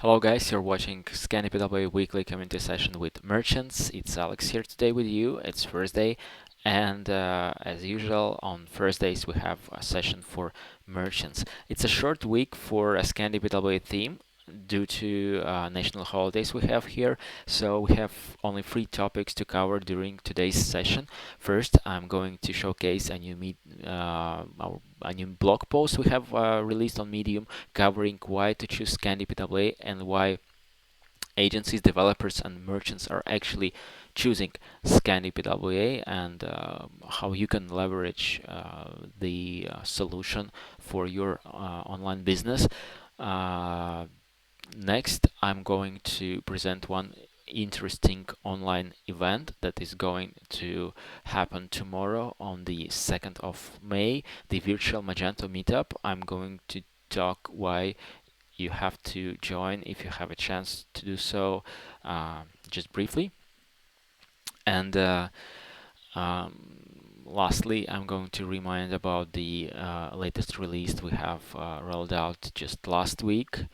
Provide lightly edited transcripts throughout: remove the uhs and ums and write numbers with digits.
Hello guys, you're watching ScandiPWA weekly community session with merchants. It's Alex here today with you. It's Thursday, and as usual on Thursdays we have a session for merchants. It's a short week for a ScandiPWA theme due to national holidays we have here, so we have only 3 topics to cover during today's session. First, I'm going to showcase a new blog post we have released on Medium covering why to choose ScandiPWA and why agencies, developers, and merchants are actually choosing ScandiPWA, and how you can leverage the solution for your online business. Uh, Next, I'm going to present one interesting online event that is going to happen tomorrow on the 2nd of May, the virtual Magento meetup. I'm going to talk why you have to join if you have a chance to do so, just briefly. And lastly, I'm going to remind about the latest release we have rolled out just last week.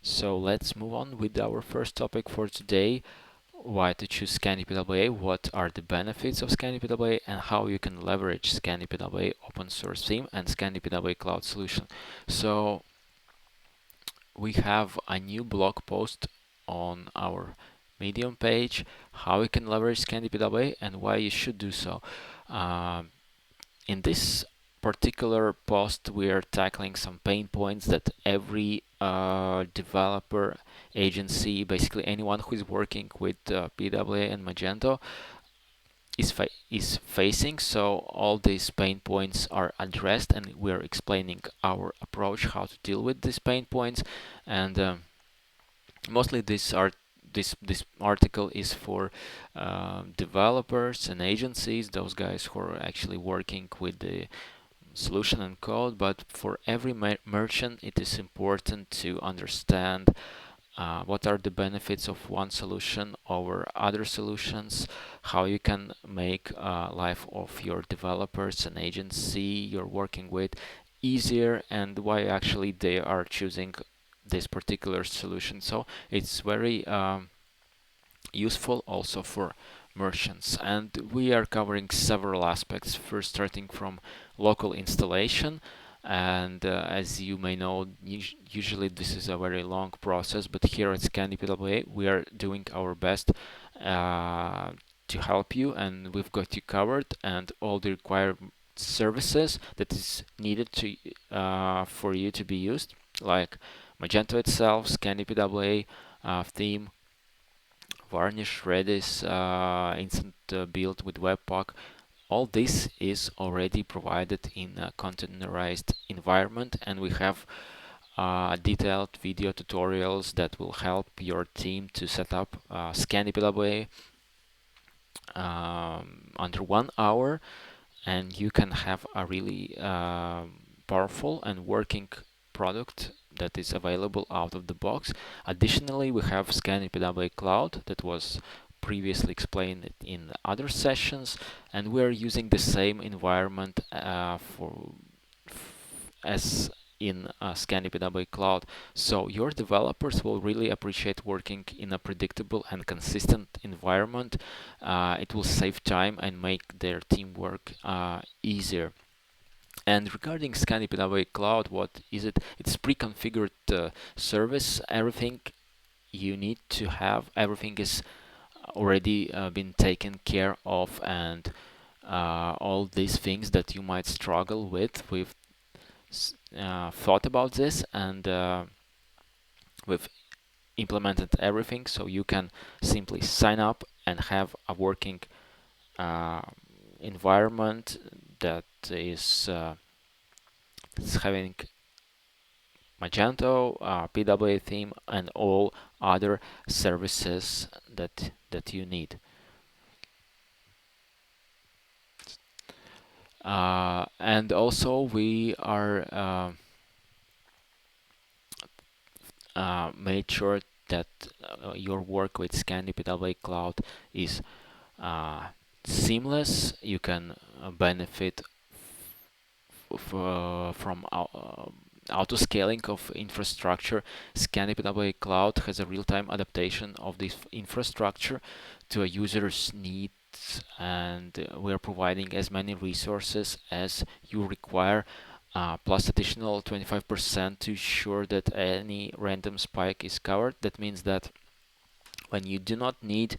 So let's move on with our first topic for today: why to choose ScandiPWA, what are the benefits of ScandiPWA, and how you can leverage ScandiPWA open source theme and ScandiPWA cloud solution. So we have a new blog post on our Medium page, how you can leverage ScandiPWA and why you should do so. In this particular post, we are tackling some pain points that every developer, agency, basically anyone who is working with PWA and Magento is facing. So all these pain points are addressed, and we are explaining our approach how to deal with these pain points. And mostly this article is for developers and agencies, those guys who are actually working with the solution and code. But for every merchant, it is important to understand what are the benefits of one solution over other solutions, how you can make life of your developers and agency you're working with easier, and why actually they are choosing this particular solution. So it's very useful also for merchants, and we are covering several aspects, first starting from local installation. And as you may know, usually this is a very long process, but here at ScandiPWA we are doing our best to help you, and we've got you covered, and all the required services that is needed to for you to be used, like Magento itself, ScandiPWA theme, Varnish, Redis, instant build with Webpack. All this is already provided in a containerized environment, and we have detailed video tutorials that will help your team to set up ScandiPWA under 1 hour, and you can have a really powerful and working product that is available out of the box. Additionally, we have ScandiPWA Cloud that was previously explained in other sessions, and we are using the same environment as in ScandiPWA Cloud. So your developers will really appreciate working in a predictable and consistent environment. It will save time and make their teamwork easier. And regarding ScandiPWA Cloud, what is it? It's pre-configured service. Everything you need to have, everything is already been taken care of, and all these things that you might struggle with, we've thought about this, and we've implemented everything, so you can simply sign up and have a working environment that is having Magento, PWA theme, and all other services that you need. And also we are made sure that your work with ScandiPWA Cloud is seamless. You can benefit from auto-scaling of infrastructure. ScandiPWA Cloud has a real-time adaptation of this infrastructure to a user's needs, and we are providing as many resources as you require, plus additional 25% to ensure that any random spike is covered. That means that when you do not need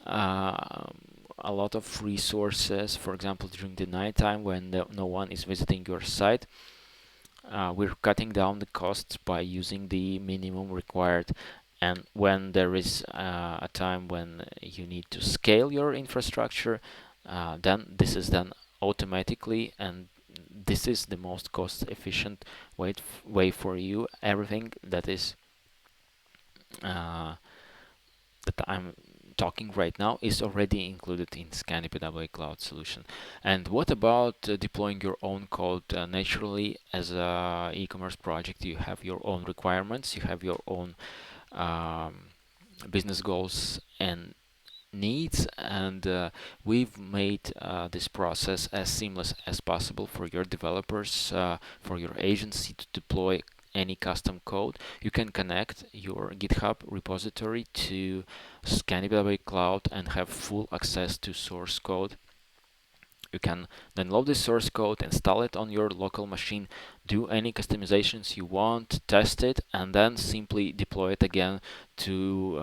a lot of resources, for example during the night time when no one is visiting your site, we're cutting down the costs by using the minimum required. And when there is a time when you need to scale your infrastructure, then this is done automatically, and this is the most cost efficient way for you. Everything that is that I'm talking right now is already included in ScandiPWA Cloud solution. And what about deploying your own code? Naturally, as a e-commerce project, you have your own requirements, you have your own business goals and needs, and we've made this process as seamless as possible for your developers, for your agency to deploy any custom code. You can connect your GitHub repository to ScandiPWA Cloud and have full access to source code. You can then load the source code, install it on your local machine, do any customizations you want, test it, and then simply deploy it again to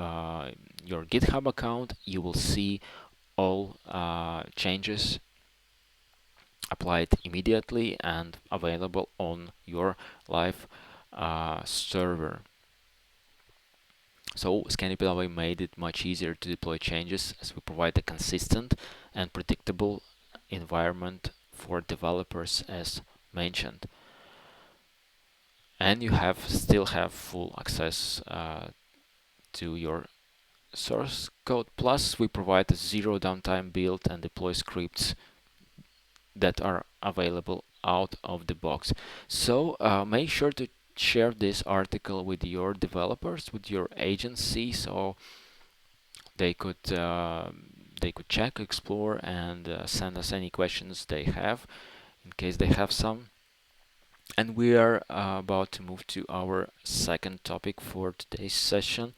your GitHub account. You will see all changes applied immediately and available on your live server. So ScandiPWA made it much easier to deploy changes, as we provide a consistent and predictable environment for developers, as mentioned. And you still have full access to your source code. Plus, we provide a zero downtime build and deploy scripts that are available out of the box. So make sure to share this article with your developers, with your agency, so they could check, explore, and send us any questions they have, in case they have some. And we are about to move to our second topic for today's session,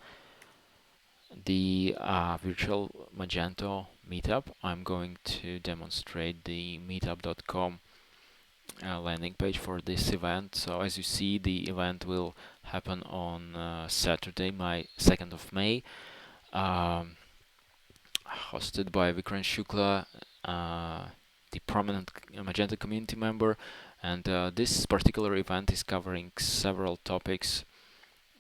the virtual Magento meetup. I'm going to demonstrate the meetup.com landing page for this event. So as you see, the event will happen on Saturday, 2nd of May, hosted by Vikran Shukla, the prominent Magento community member. And this particular event is covering several topics.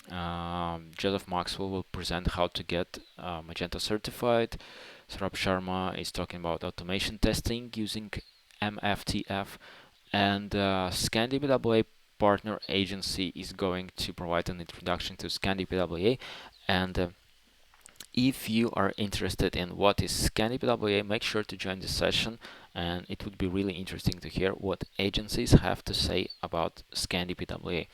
Joseph Maxwell will present how to get Magento certified. Saurabh Sharma is talking about automation testing using MFTF. And ScandiPWA partner agency is going to provide an introduction to ScandiPWA. And if you are interested in what is ScandiPWA, make sure to join the session, and it would be really interesting to hear what agencies have to say about ScandiPWA.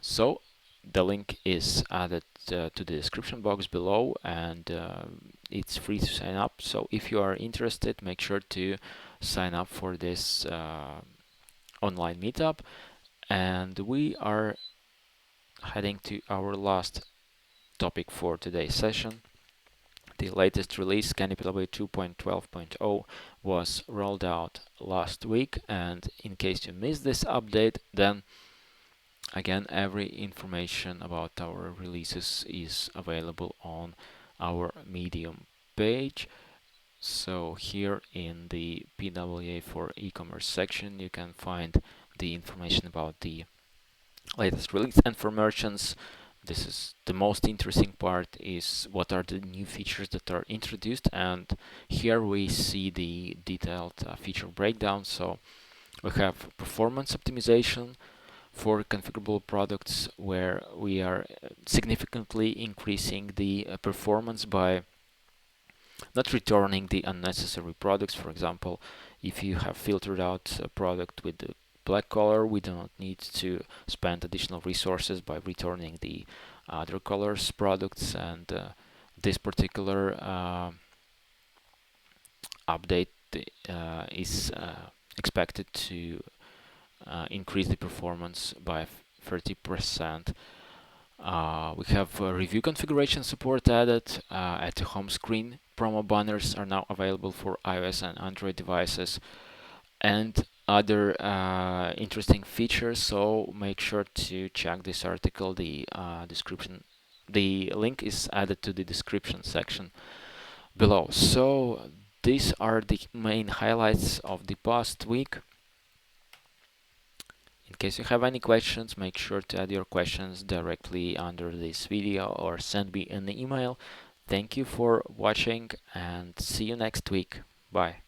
So the link is added to the description box below, and it's free to sign up. So if you are interested, make sure to sign up for this online meetup. And we are heading to our last topic for today's session. The latest release, ScandiPWA 2.12.0, was rolled out last week, and in case you missed this update, then again, every information about our releases is available on our Medium page. So here in the PWA for e-commerce section, you can find the information about the latest release. And for merchants, this is the most interesting part, is what are the new features that are introduced. And here we see the detailed feature breakdown. So we have performance optimization for configurable products, where we are significantly increasing the performance by not returning the unnecessary products. For example, if you have filtered out a product with the black color, we do not need to spend additional resources by returning the other colors products. And this particular update is expected to increase the performance by 30%. We have review configuration support added at the home screen. Promo banners are now available for iOS and Android devices, and other interesting features. So make sure to check this article. The description, the link is added to the description section below. So these are the main highlights of the past week. In case you have any questions, make sure to add your questions directly under this video or send me an email. Thank you for watching and see you next week. Bye.